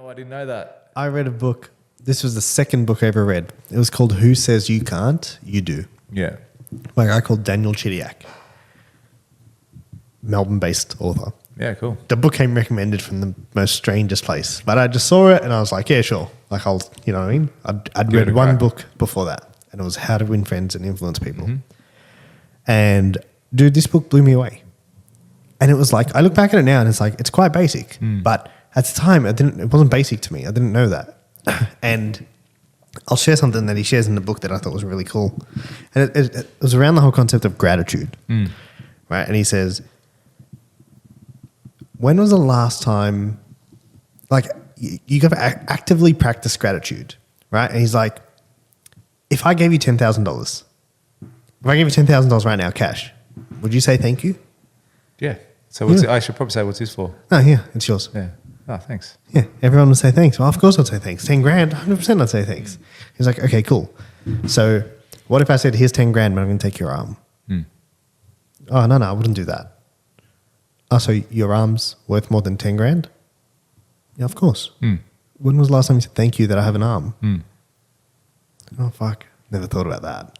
I didn't know that. I read a book. This was the second book I ever read. It was called Who Says You Can't, You Do. Yeah. By a guy called Daniel Chidiac. Melbourne-based author. Yeah, cool. The book came recommended from the most strangest place. But I just saw it and I was like, yeah, sure. Like you know what I mean? I'd read one book before that. And it was How to Win Friends and Influence People. Mm-hmm. And dude, this book blew me away. And it was like, I look back at it now and it's like, it's quite basic. But at the time, it wasn't basic to me. I didn't know that. And I'll share something that he shares in the book that I thought was really cool. And it was around the whole concept of gratitude. Right? And he says, when was the last time, like, you got to actively practice gratitude, right? And he's like, if I gave you $10,000, if I gave you $10,000 right now, cash, would you say thank you? Yeah. So I should probably say, what's this for? Oh, yeah, it's yours. Yeah. Oh, thanks. Yeah, everyone would say thanks. Well, of course I'd say thanks. 10 grand, 100% I'd say thanks. He's like, okay, cool. So what if I said, here's 10 grand, but I'm going to take your arm? Oh, no, I wouldn't do that. Oh, so your arm's worth more than 10 grand? Yeah, of course. When was the last time you said thank you that I have an arm? Oh, fuck. Never thought about that.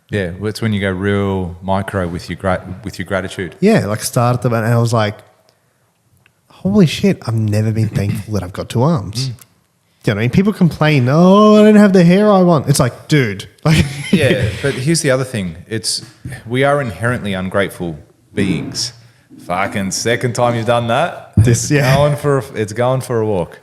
Yeah, well, it's when you go real micro with your gratitude. Yeah, like started the, and I was like, holy shit, I've never been thankful that I've got two arms. Do you know what I mean? People complain, oh, I don't have the hair I want. It's like, dude. Like, yeah, but here's the other thing. We are inherently ungrateful beings. Fucking second time you've done that, it's going for a walk.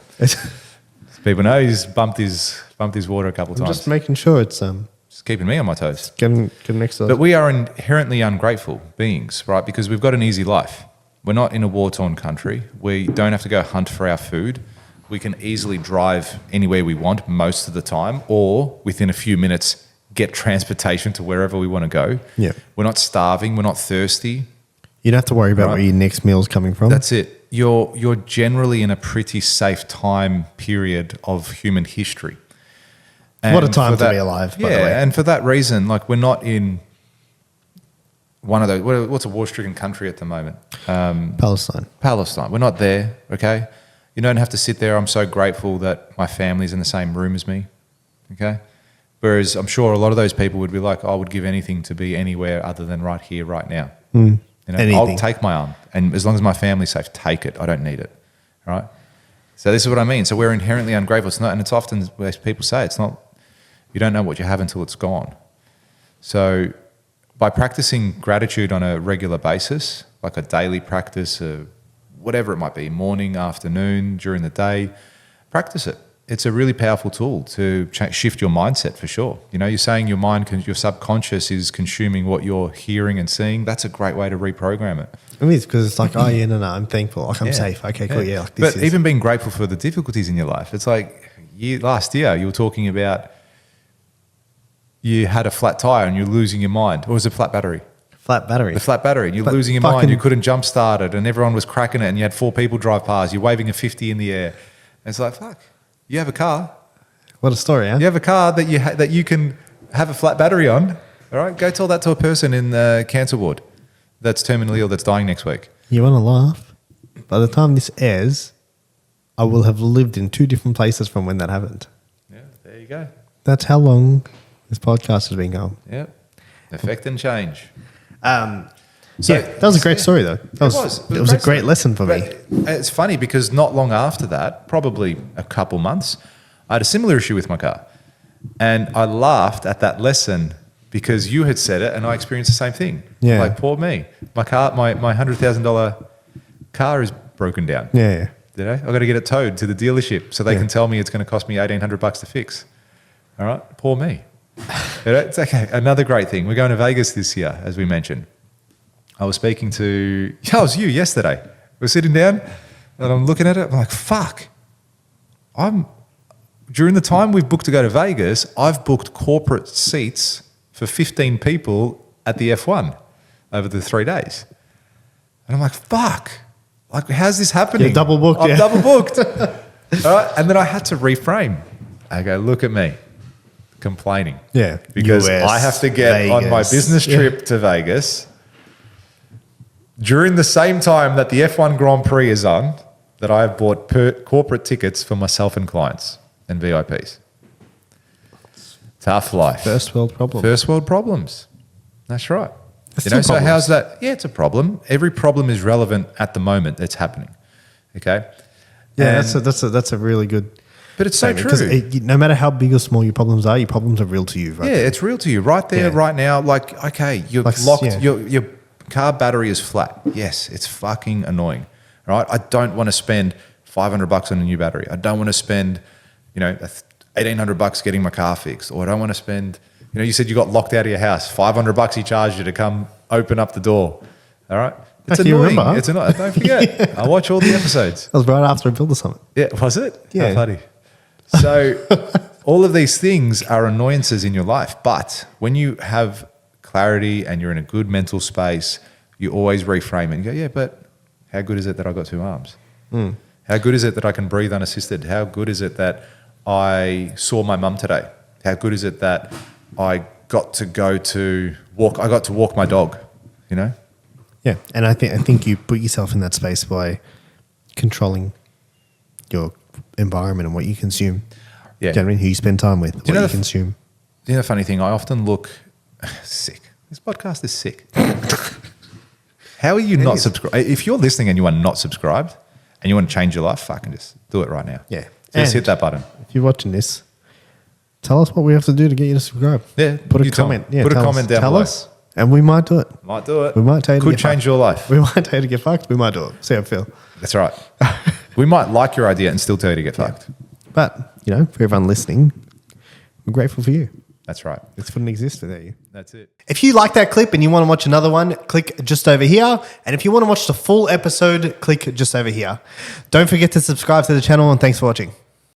People know he's bumped his water a couple times. Just making sure it's Just keeping me on my toes. Getting next to us. But we are inherently ungrateful beings, right? Because we've got an easy life. We're not in a war-torn country. We don't have to go hunt for our food. We can easily drive anywhere we want most of the time, or within a few minutes get transportation to wherever we want to go. Yeah. We're not starving. We're not thirsty. You don't have to worry about where your next meal's coming from. That's it. You're generally in a pretty safe time period of human history. And what a time to be alive, by the way. And for that reason, like, we're not in one of those, what's a war-stricken country at the moment? Palestine. We're not there, okay? You don't have to sit there, I'm so grateful that my family's in the same room as me, okay? Whereas I'm sure a lot of those people would be like, I would give anything to be anywhere other than right here, right now. You know, I'll take my arm, and as long as my family's safe, take it. I don't need it, right? So this is what I mean. So we're inherently ungrateful. It's not, and it's often, as people say, it's not, you don't know what you have until it's gone. So by practicing gratitude on a regular basis, like a daily practice, whatever it might be, morning, afternoon, during the day, practice it. It's a really powerful tool to shift your mindset for sure. You know, you're saying your mind, your subconscious is consuming what you're hearing and seeing. That's a great way to reprogram it. It is, because it's like, oh yeah, no, I'm thankful. Like, I'm safe. Okay, cool. Yeah. Like, but even being grateful for the difficulties in your life. It's like last year you were talking about you had a flat tire and you're losing your mind. Or was it flat battery? Flat battery. The flat battery. And you're losing your mind. You couldn't jump start it and everyone was cracking it and you had 4 people drive past. You're waving a 50 in the air. And it's like, fuck. You have a car. What a story, huh? You have a car that you can have a flat battery on. All right, go tell that to a person in the cancer ward that's terminally ill, that's dying next week. You want to laugh? By the time this airs, I will have lived in 2 different places from when that happened. Yeah, there you go. That's how long this podcast has been going. Yep. Effect and change. So that was a great story, though. It was a great lesson for me. It's funny because not long after that, probably a couple months, I had a similar issue with my car. And I laughed at that lesson because you had said it and I experienced the same thing. Yeah. Like, poor me. My car, my $100,000 car is broken down. Yeah. You know, I've got to get it towed to the dealership so they can tell me it's going to cost me $1,800 to fix. All right? Poor me. It's okay. Another great thing. We're going to Vegas this year, as we mentioned. I was speaking to, it was you yesterday. We're sitting down and I'm looking at it. I'm like, fuck. During the time we've booked to go to Vegas, I've booked corporate seats for 15 people at the F1 over the 3 days. And I'm like, fuck. Like, how's this happening? You're double booked. I'm double booked. All right. And then I had to reframe. I go, look at me. Complaining. Yeah. Because US, I have to get Vegas. on my business trip to Vegas during the same time that the F1 Grand Prix is on, that I have bought corporate tickets for myself and clients and VIPs. Tough life. First world problem. First world problems. That's right. It's You know, still so how's problems. that? Yeah, it's a problem. Every problem is relevant at the moment that's happening. Okay. Yeah, And- that's a really good. but it's so statement, true. because no matter how big or small your problems are real to you, right? Yeah, it's real to you right there, Yeah. right now. Like, okay, you're Like, locked. yeah. Your car battery is flat. Yes, it's fucking annoying. Right? I don't want to spend $500 on a new battery. I don't want to spend, $1,800 getting my car fixed, or I don't want to spend. You said you got locked out of your house. $500 he charged you to come open up the door. All right, it's Actually, you annoying. remember? It's annoying. Don't forget. I watch all the episodes. That was right after I built the summit. Yeah, was it? Yeah. How funny. So all of these things are annoyances in your life. But when you have clarity and you're in a good mental space, you always reframe it and go, yeah, but how good is it that I got two arms? How good is it that I can breathe unassisted? How good is it that I saw my mum today? How good is it that I got to walk my dog, Yeah, and I think you put yourself in that space by controlling your environment and what you consume. Yeah. Do you know what I mean? Who you spend time with, what know you the consume. The funny thing, I often look sick. This podcast is sick. How are you not subscribed? If you're listening and you are not subscribed and you want to change your life, fucking just do it right now. Yeah. Just hit And that button. If you're watching this, tell us what we have to do to get you to subscribe. Yeah, Put a you tell comment. me. Yeah, Put a tell comment us. down Tell below. us, and we might do it. Might do it. We might tell you to Could get change fucked. your life. We might tell you to get fucked. We might do it. See how it feel. That's right. We might like your idea and still tell you to get fucked. But, for everyone listening, we're grateful for you. That's right. This wouldn't exist without you. That's it. If you like that clip and you want to watch another one, click just over here. And if you want to watch the full episode, click just over here. Don't forget to subscribe to the channel, and thanks for watching.